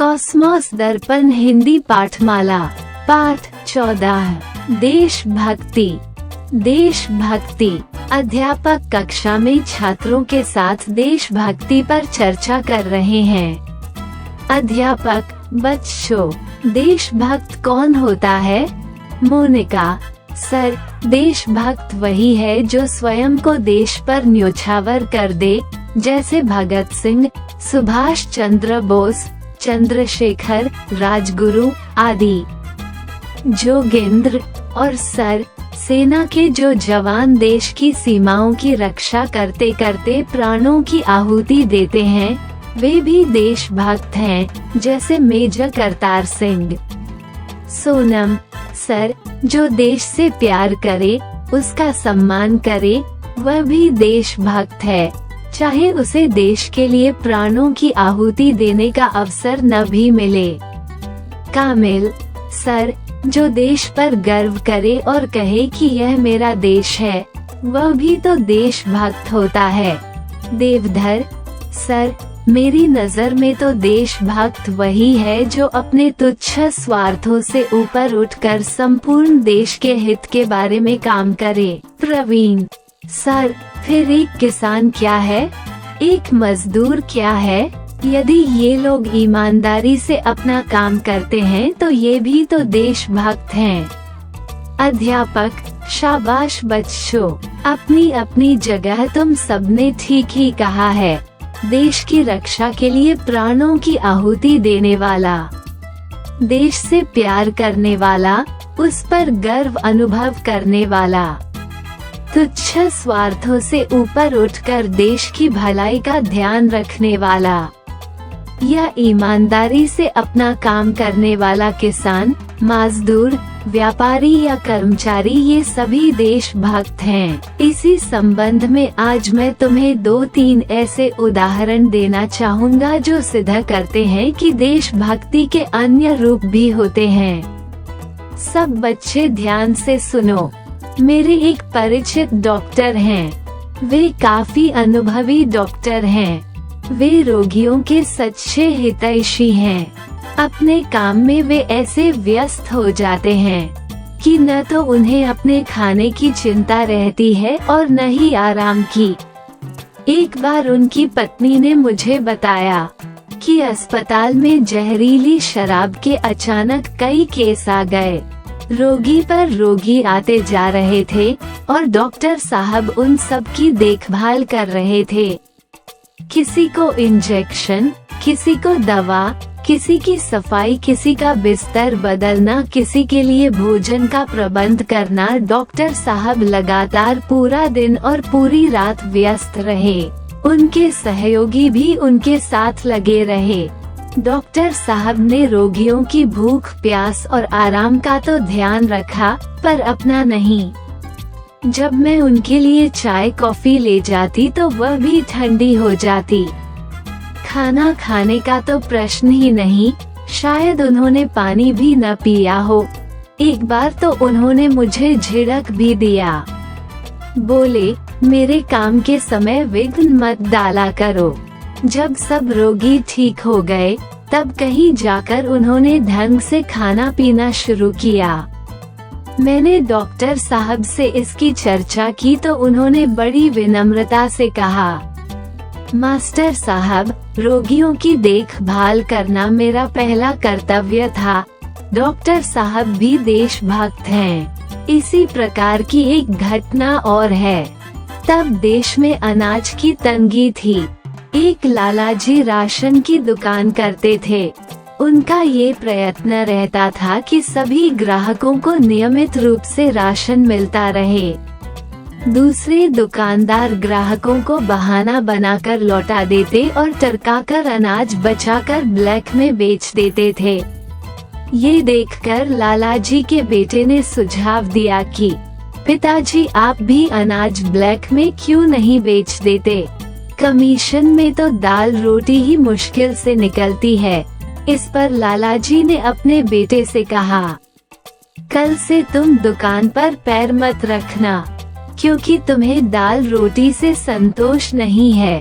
Cosmos दर्पण हिंदी पाठमाला पाठ 14 देशभक्ति। देशभक्ति। अध्यापक कक्षा में छात्रों के साथ देशभक्ति पर चर्चा कर रहे हैं। अध्यापक: बच्चों, देशभक्त कौन होता है? मोनिका: सर, देशभक्त वही है जो स्वयं को देश पर न्योछावर कर दे, जैसे भगत सिंह, सुभाष चंद्र बोस, चंद्रशेखर, राजगुरु आदि। जोगेंद्र: और सर, सेना के जो जवान देश की सीमाओं की रक्षा करते करते प्राणों की आहुति देते हैं, वे भी देशभक्त हैं, जैसे मेजर करतार सिंह। सोनम: सर, जो देश से प्यार करे, उसका सम्मान करे, वह भी देशभक्त है, चाहे उसे देश के लिए प्राणों की आहुति देने का अवसर न भी मिले। कामिल: सर, जो देश पर गर्व करे और कहे कि यह मेरा देश है, वह भी तो देशभक्त होता है। देवधर: सर, मेरी नजर में तो देशभक्त वही है जो अपने तुच्छ स्वार्थों से ऊपर उठकर संपूर्ण देश के हित के बारे में काम करे। प्रवीण: सर, फिर एक किसान क्या है? एक मजदूर क्या है? यदि ये लोग ईमानदारी से अपना काम करते हैं तो ये भी तो देशभक्त हैं। अध्यापक: शाबाश बच्चों, अपनी अपनी जगह तुम सबने ठीक ही कहा है। देश की रक्षा के लिए प्राणों की आहुति देने वाला, देश से प्यार करने वाला, उस पर गर्व अनुभव करने वाला, तुच्छ स्वार्थों से ऊपर उठकर देश की भलाई का ध्यान रखने वाला, या ईमानदारी से अपना काम करने वाला किसान, मजदूर, व्यापारी या कर्मचारी, ये सभी देशभक्त हैं। इसी संबंध में आज मैं तुम्हें 2-3 ऐसे उदाहरण देना चाहूँगा जो सिद्ध करते हैं कि देशभक्ति के अन्य रूप भी होते हैं। सब बच्चे ध्यान से सुनो। मेरे एक परिचित डॉक्टर हैं। वे काफी अनुभवी डॉक्टर हैं। वे रोगियों के सच्चे हितैषी हैं। अपने काम में वे ऐसे व्यस्त हो जाते हैं कि न तो उन्हें अपने खाने की चिंता रहती है और न ही आराम की। एक बार उनकी पत्नी ने मुझे बताया कि अस्पताल में जहरीली शराब के अचानक कई केस आ गए। रोगी पर रोगी आते जा रहे थे और डॉक्टर साहब उन सब की देखभाल कर रहे थे। किसी को इंजेक्शन, किसी को दवा, किसी की सफाई, किसी का बिस्तर बदलना, किसी के लिए भोजन का प्रबंध करना। डॉक्टर साहब लगातार पूरा दिन और पूरी रात व्यस्त रहे। उनके सहयोगी भी उनके साथ लगे रहे। डॉक्टर साहब ने रोगियों की भूख, प्यास और आराम का तो ध्यान रखा, पर अपना नहीं। जब मैं उनके लिए चाय कॉफी ले जाती तो वह भी ठंडी हो जाती। खाना खाने का तो प्रश्न ही नहीं, शायद उन्होंने पानी भी न पिया हो। एक बार तो उन्होंने मुझे झिड़क भी दिया। बोले, मेरे काम के समय विघ्न मत डाला करो। जब सब रोगी ठीक हो गए, तब कहीं जाकर उन्होंने ढंग से खाना पीना शुरू किया। मैंने डॉक्टर साहब से इसकी चर्चा की तो उन्होंने बड़ी विनम्रता से कहा, मास्टर साहब, रोगियों की देखभाल करना मेरा पहला कर्तव्य था। डॉक्टर साहब भी देशभक्त हैं। इसी प्रकार की एक घटना और है। तब देश में अनाज की तंगी थी। एक लालाजी राशन की दुकान करते थे। उनका ये प्रयत्न रहता था कि सभी ग्राहकों को नियमित रूप से राशन मिलता रहे। दूसरे दुकानदार ग्राहकों को बहाना बनाकर लौटा देते और टरकाकर अनाज बचाकर ब्लैक में बेच देते थे। ये देखकर लालाजी के बेटे ने सुझाव दिया कि पिताजी, आप भी अनाज ब्लैक में क्यों नहीं बेच देते? कमीशन में तो दाल रोटी ही मुश्किल से निकलती है। इस पर लालाजी ने अपने बेटे से कहा, कल से तुम दुकान पर पैर मत रखना, क्योंकि तुम्हें दाल रोटी से संतोष नहीं है।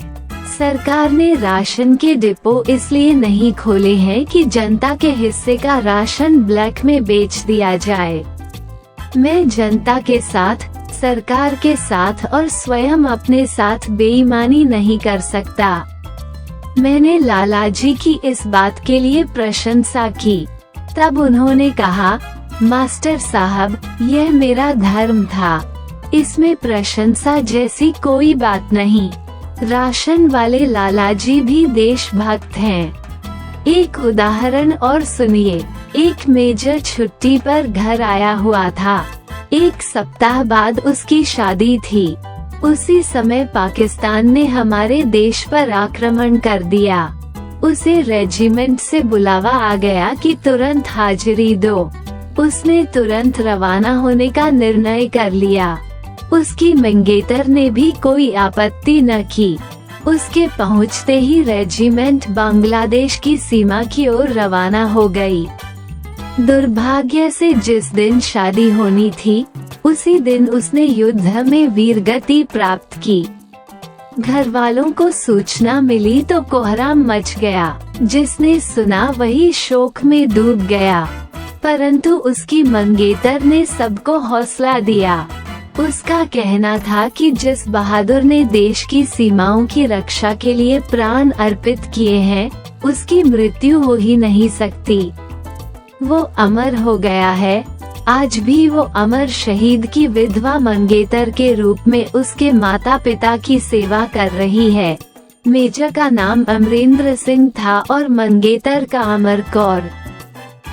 सरकार ने राशन के डिपो इसलिए नहीं खोले हैं कि जनता के हिस्से का राशन ब्लैक में बेच दिया जाए। मैं जनता के साथ, सरकार के साथ और स्वयं अपने साथ बेईमानी नहीं कर सकता। मैंने लालाजी की इस बात के लिए प्रशंसा की। तब उन्होंने कहा, मास्टर साहब, यह मेरा धर्म था, इसमें प्रशंसा जैसी कोई बात नहीं। राशन वाले लालाजी भी देशभक्त हैं। एक उदाहरण और सुनिए। एक मेजर छुट्टी पर घर आया हुआ था। एक सप्ताह बाद उसकी शादी थी। उसी समय पाकिस्तान ने हमारे देश पर आक्रमण कर दिया। उसे रेजिमेंट से बुलावा आ गया कि तुरंत हाजिरी दो। उसने तुरंत रवाना होने का निर्णय कर लिया। उसकी मंगेतर ने भी कोई आपत्ति न की। उसके पहुंचते ही रेजिमेंट बांग्लादेश की सीमा की ओर रवाना हो गई। दुर्भाग्य से जिस दिन शादी होनी थी, उसी दिन उसने युद्ध में वीरगति प्राप्त की। घर वालों को सूचना मिली तो कोहराम मच गया। जिसने सुना वही शोक में डूब गया, परंतु उसकी मंगेतर ने सबको हौसला दिया। उसका कहना था कि जिस बहादुर ने देश की सीमाओं की रक्षा के लिए प्राण अर्पित किए हैं, उसकी मृत्यु हो ही नहीं सकती। वो अमर हो गया है। आज भी वो अमर शहीद की विधवा मंगेतर के रूप में उसके माता पिता की सेवा कर रही है। मेजर का नाम अमरेंद्र सिंह था और मंगेतर का अमर कौर।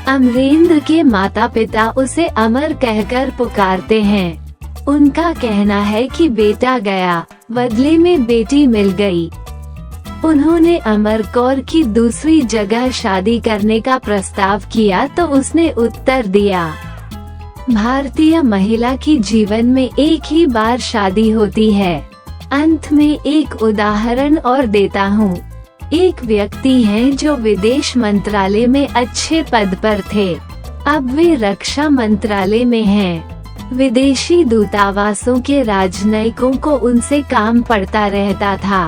अमरेंद्र के माता पिता उसे अमर कहकर पुकारते हैं। उनका कहना है कि बेटा गया, बदले में बेटी मिल गई। उन्होंने अमर कौर की दूसरी जगह शादी करने का प्रस्ताव किया तो उसने उत्तर दिया, भारतीय महिला की जीवन में एक ही बार शादी होती है। अंत में एक उदाहरण और देता हूँ। एक व्यक्ति हैं जो विदेश मंत्रालय में अच्छे पद पर थे। अब वे रक्षा मंत्रालय में हैं। विदेशी दूतावासों के राजनयिकों को उनसे काम पड़ता रहता था।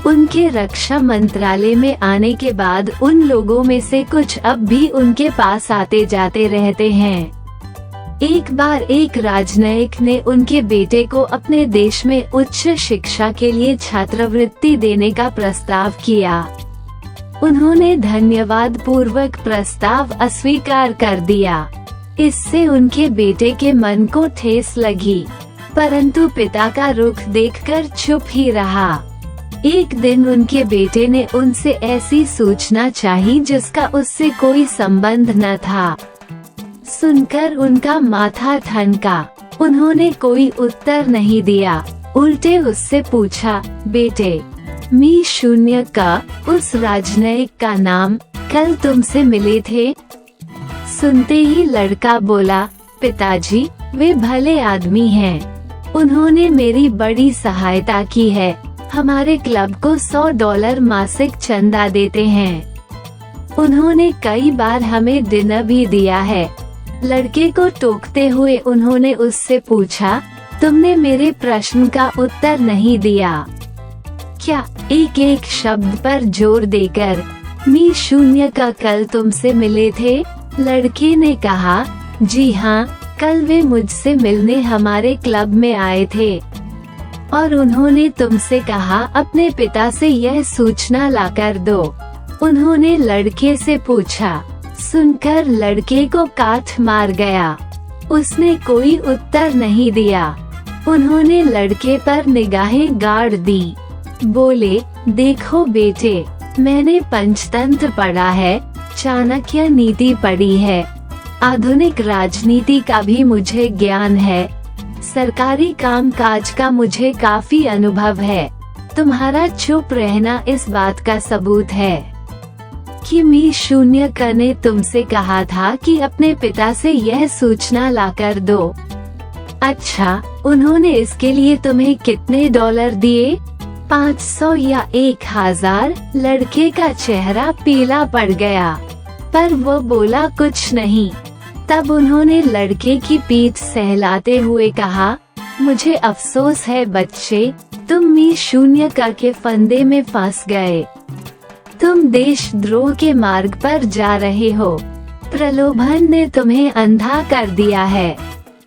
उनके रक्षा मंत्रालय में आने के बाद उन लोगों में से कुछ अब भी उनके पास आते जाते रहते हैं। एक बार एक राजनयिक ने उनके बेटे को अपने देश में उच्च शिक्षा के लिए छात्रवृत्ति देने का प्रस्ताव किया। उन्होंने धन्यवाद पूर्वक प्रस्ताव अस्वीकार कर दिया। इससे उनके बेटे के मन को ठेस लगी, परंतु पिता का रुख देखकर चुप ही रहा। एक दिन उनके बेटे ने उनसे ऐसी सूचना चाही जिसका उससे कोई संबंध न था। सुनकर उनका माथा ठनका। उन्होंने कोई उत्तर नहीं दिया, उल्टे उससे पूछा, बेटे, मी-0 का उस राजनयिक का नाम कल तुमसे मिले थे? सुनते ही लड़का बोला, पिताजी, वे भले आदमी हैं। उन्होंने मेरी बड़ी सहायता की है। हमारे क्लब को $100 मासिक चंदा देते हैं। उन्होंने कई बार हमें डिनर भी दिया है। लड़के को टोकते हुए उन्होंने उससे पूछा, तुमने मेरे प्रश्न का उत्तर नहीं दिया क्या? एक एक शब्द पर जोर देकर, मी-0 का कल तुमसे मिले थे? लड़के ने कहा, जी हाँ, कल वे मुझसे मिलने हमारे क्लब में आए थे और उन्होंने तुमसे कहा अपने पिता से यह सूचना लाकर दो। उन्होंने लड़के से पूछा। सुनकर लड़के को काठ मार गया। उसने कोई उत्तर नहीं दिया। उन्होंने लड़के पर निगाहें गाड़ दी। बोले, देखो बेटे, मैंने पंचतंत्र पढ़ा है, चाणक्य नीति पढ़ी है, आधुनिक राजनीति का भी मुझे ज्ञान है, सरकारी काम काज का मुझे काफी अनुभव है। तुम्हारा चुप रहना इस बात का सबूत है कि मी-0 ने तुमसे कहा था कि अपने पिता से यह सूचना लाकर दो। अच्छा, उन्होंने इसके लिए तुम्हें कितने $? दिए? 500 या 1000? लड़के का चेहरा पीला पड़ गया, पर वो बोला कुछ नहीं। तब उन्होंने लड़के की पीठ सहलाते हुए कहा, मुझे अफसोस है बच्चे, तुम मी शून्य के फंदे में फंस गए। तुम देशद्रोह के मार्ग पर जा रहे हो। प्रलोभन ने तुम्हें अंधा कर दिया है।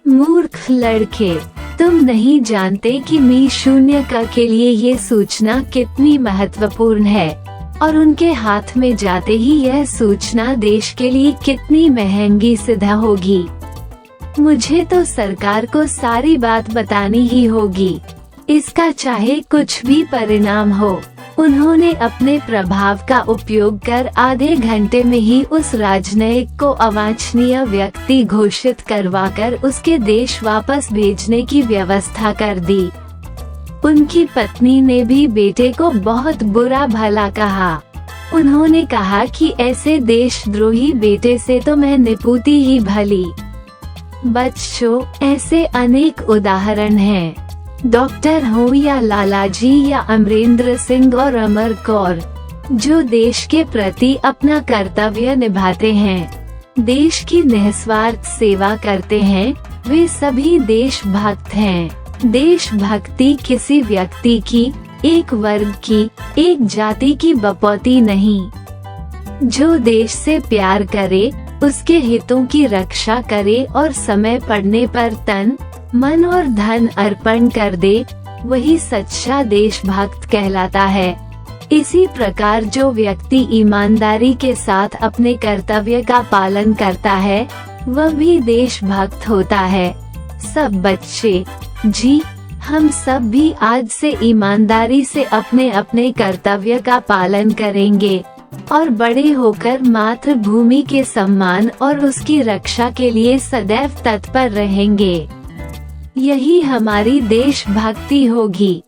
मूर्ख लड़के, तुम नहीं जानते कि मी शून्य के लिए ये सूचना कितनी महत्वपूर्ण है और उनके हाथ में जाते ही यह सूचना देश के लिए कितनी महंगी सिद्ध होगी। मुझे तो सरकार को सारी बात बतानी ही होगी, इसका चाहे कुछ भी परिणाम हो। उन्होंने अपने प्रभाव का उपयोग कर आधे घंटे में ही उस राजनयिक को अवांछनीय व्यक्ति घोषित करवाकर उसके देश वापस भेजने की व्यवस्था कर दी। उनकी पत्नी ने भी बेटे को बहुत बुरा भला कहा। उन्होंने कहा कि ऐसे देशद्रोही बेटे से तो मैं निपुती ही भली। बच्चों, ऐसे अनेक उदाहरण हैं। डॉक्टर हो या लालाजी या अमरेंद्र सिंह और अमर कौर, जो देश के प्रति अपना कर्तव्य निभाते हैं, देश की निस्वार्थ सेवा करते हैं, वे सभी देशभक्त हैं। देशभक्ति किसी व्यक्ति की, एक वर्ग की, एक जाति की बपौती नहीं। जो देश से प्यार करे, उसके हितों की रक्षा करे और समय पड़ने पर तन, मन और धन अर्पण कर दे, वही सच्चा देशभक्त कहलाता है। इसी प्रकार जो व्यक्ति ईमानदारी के साथ अपने कर्तव्य का पालन करता है, वह भी देशभक्त होता है। सब बच्चे, जी, हम सब भी आज से ईमानदारी से अपने अपने कर्तव्य का पालन करेंगे और बड़े होकर मातृभूमि के सम्मान और उसकी रक्षा के लिए सदैव तत्पर रहेंगे। यही हमारी देशभक्ति होगी।